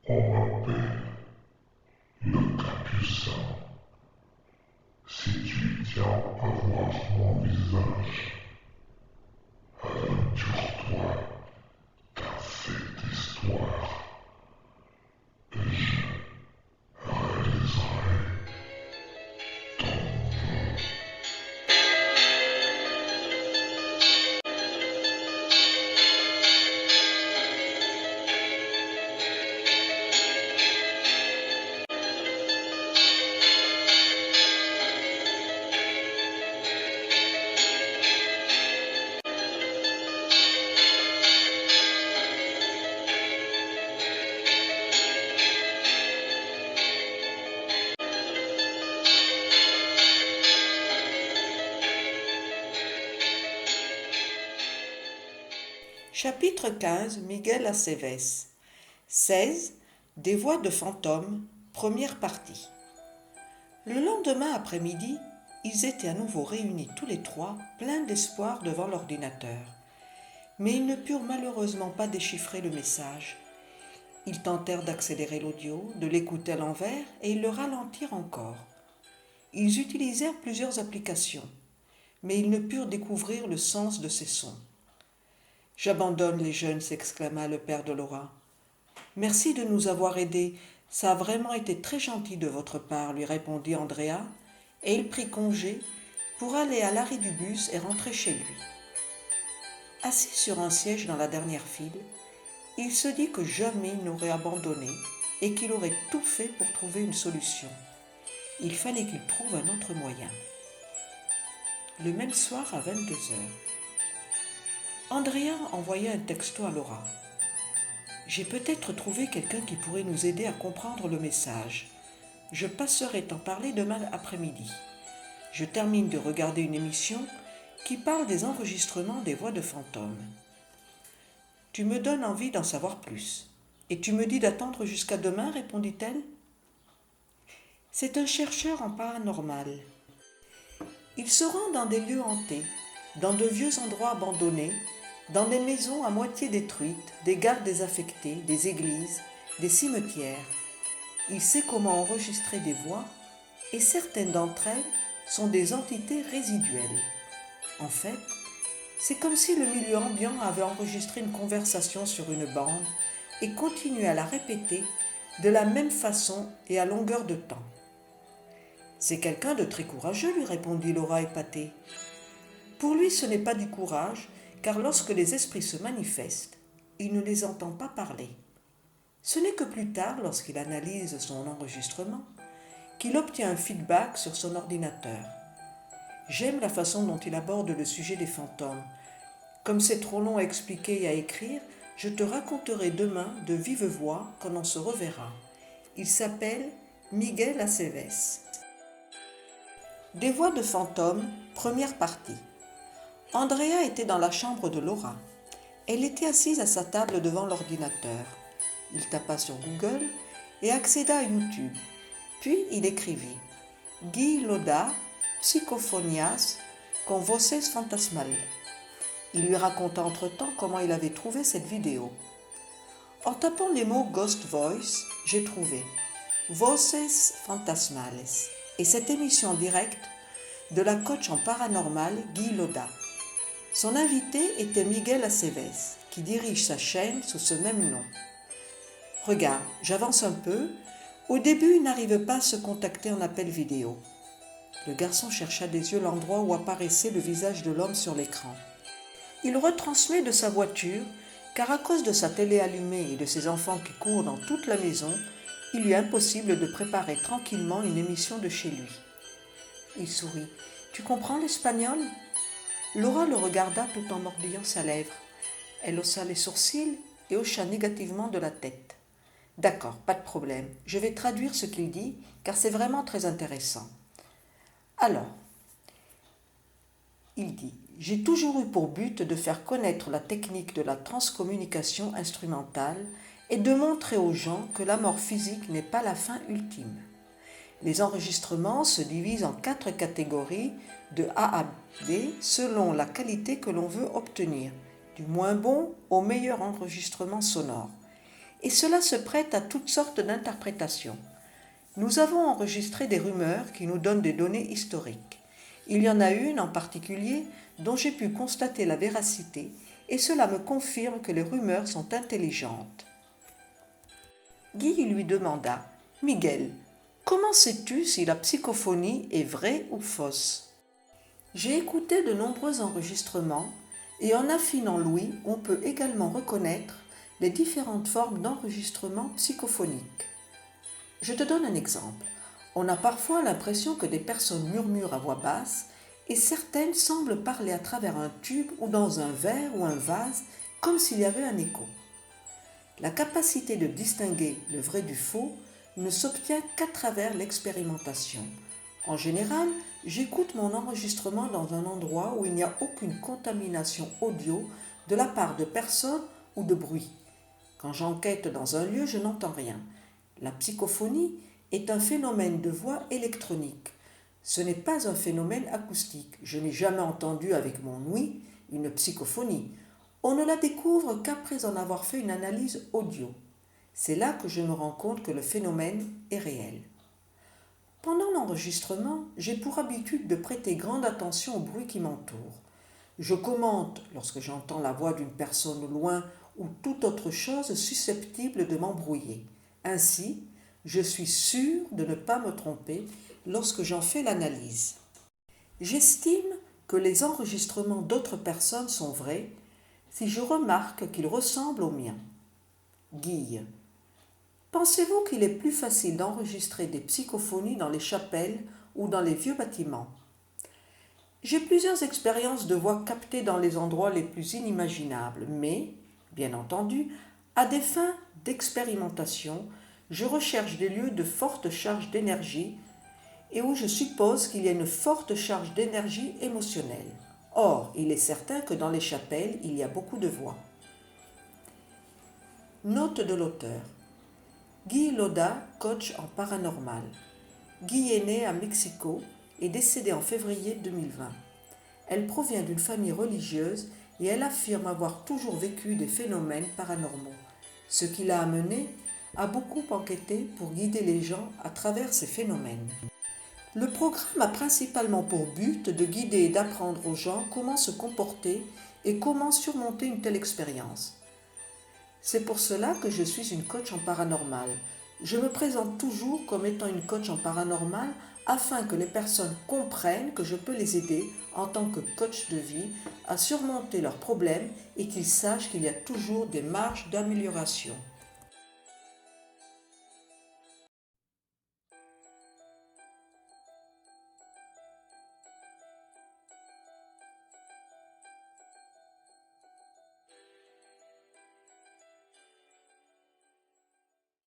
On m'appelle le Capucin. Si tu tiens à voir mon visage, aventure-toi dans cette histoire et je réaliserai ton Chapitre 15 Miguel Aceves 16 Des voix de fantômes, première partie. Le lendemain après-midi, ils étaient à nouveau réunis tous les trois, pleins d'espoir devant l'ordinateur. Mais ils ne purent malheureusement pas déchiffrer le message. Ils tentèrent d'accélérer l'audio, de l'écouter à l'envers et ils le ralentirent encore. Ils utilisèrent plusieurs applications, mais ils ne purent découvrir le sens de ces sons. « J'abandonne les jeunes » s'exclama le père de Laura. « Merci de nous avoir aidés, ça a vraiment été très gentil de votre part » lui répondit Andrea, et il prit congé pour aller à l'arrêt du bus et rentrer chez lui. Assis sur un siège dans la dernière file, il se dit que jamais il n'aurait abandonné et qu'il aurait tout fait pour trouver une solution. Il fallait qu'il trouve un autre moyen. Le même soir à 22 heures, Andrea envoya un texto à Laura. « J'ai peut-être trouvé quelqu'un qui pourrait nous aider à comprendre le message. Je passerai t'en parler demain après-midi. Je termine de regarder une émission qui parle des enregistrements des voix de fantômes. Tu me donnes envie d'en savoir plus. Et tu me dis d'attendre jusqu'à demain » répondit-elle. C'est un chercheur en paranormal. Il se rend dans des lieux hantés, dans de vieux endroits abandonnés, dans des maisons à moitié détruites, des gares désaffectées, des églises, des cimetières. Il sait comment enregistrer des voix et certaines d'entre elles sont des entités résiduelles. En fait, c'est comme si le milieu ambiant avait enregistré une conversation sur une bande et continuait à la répéter de la même façon et à longueur de temps. « C'est quelqu'un de très courageux » lui répondit Laura épatée. Pour lui, ce n'est pas du courage, car lorsque les esprits se manifestent, il ne les entend pas parler. Ce n'est que plus tard, lorsqu'il analyse son enregistrement, qu'il obtient un feedback sur son ordinateur. J'aime la façon dont il aborde le sujet des fantômes. Comme c'est trop long à expliquer et à écrire, je te raconterai demain de vive voix quand on se reverra. Il s'appelle Miguel Aceves. Des voix de fantômes, première partie. Andrea était dans la chambre de Laura. Elle était assise à sa table devant l'ordinateur. Il tapa sur Google et accéda à YouTube. Puis il écrivit « Guy Loda, Psychophonias, con voces fantasmales ». Il lui raconta entre-temps comment il avait trouvé cette vidéo. En tapant les mots « Ghost Voice », j'ai trouvé « Voces fantasmales » et cette émission directe de la coach en paranormal Guy Loda. Son invité était Miguel Aceves, qui dirige sa chaîne sous ce même nom. Regarde, j'avance un peu. Au début, il n'arrive pas à se contacter en appel vidéo. Le garçon chercha des yeux l'endroit où apparaissait le visage de l'homme sur l'écran. Il retransmet de sa voiture, car à cause de sa télé allumée et de ses enfants qui courent dans toute la maison, il lui est impossible de préparer tranquillement une émission de chez lui. Il sourit. « Tu comprends l'espagnol » Laura le regarda tout en mordillant sa lèvre. Elle haussa les sourcils et hocha négativement de la tête. « D'accord, pas de problème. Je vais traduire ce qu'il dit, car c'est vraiment très intéressant. » Alors, il dit « J'ai toujours eu pour but de faire connaître la technique de la transcommunication instrumentale et de montrer aux gens que la mort physique n'est pas la fin ultime. Les enregistrements se divisent en 4 catégories de A à D selon la qualité que l'on veut obtenir, du moins bon au meilleur enregistrement sonore. et cela se prête à toutes sortes d'interprétations. Nous avons enregistré des rumeurs qui nous donnent des données historiques. Il y en a une en particulier dont j'ai pu constater la véracité et cela me confirme que les rumeurs sont intelligentes. Guy lui demanda « Miguel, comment sais-tu si la psychophonie est vraie ou fausse ?» J'ai écouté de nombreux enregistrements et en affinant l'ouïe, on peut également reconnaître les différentes formes d'enregistrement psychophonique. Je te donne un exemple. On a parfois l'impression que des personnes murmurent à voix basse et certaines semblent parler à travers un tube ou dans un verre ou un vase comme s'il y avait un écho. La capacité de distinguer le vrai du faux ne s'obtient qu'à travers l'expérimentation. En général, j'écoute mon enregistrement dans un endroit où il n'y a aucune contamination audio de la part de personnes ou de bruit. Quand j'enquête dans un lieu, je n'entends rien. La psychophonie est un phénomène de voix électronique. Ce n'est pas un phénomène acoustique. Je n'ai jamais entendu avec mon ouïe une psychophonie. On ne la découvre qu'après en avoir fait une analyse audio. C'est là que je me rends compte que le phénomène est réel. Pendant l'enregistrement, j'ai pour habitude de prêter grande attention au bruit qui m'entoure. Je commente lorsque j'entends la voix d'une personne au loin ou toute autre chose susceptible de m'embrouiller. Ainsi, je suis sûr de ne pas me tromper lorsque j'en fais l'analyse. J'estime que les enregistrements d'autres personnes sont vrais si je remarque qu'ils ressemblent aux miens. Guy. Pensez-vous qu'il est plus facile d'enregistrer des psychophonies dans les chapelles ou dans les vieux bâtiments ? J'ai plusieurs expériences de voix captées dans les endroits les plus inimaginables, mais, bien entendu, à des fins d'expérimentation, je recherche des lieux de forte charge d'énergie et où je suppose qu'il y a une forte charge d'énergie émotionnelle. Or, il est certain que dans les chapelles, il y a beaucoup de voix. Note de l'auteur. Guy Loda, coach en paranormal. Guy est né à Mexico et décédé en février 2020. Elle provient d'une famille religieuse et elle affirme avoir toujours vécu des phénomènes paranormaux, ce qui l'a amenée à beaucoup enquêter pour guider les gens à travers ces phénomènes. Le programme a principalement pour but de guider et d'apprendre aux gens comment se comporter et comment surmonter une telle expérience. C'est pour cela que je suis une coach en paranormal. Je me présente toujours comme étant une coach en paranormal afin que les personnes comprennent que je peux les aider en tant que coach de vie à surmonter leurs problèmes et qu'ils sachent qu'il y a toujours des marges d'amélioration.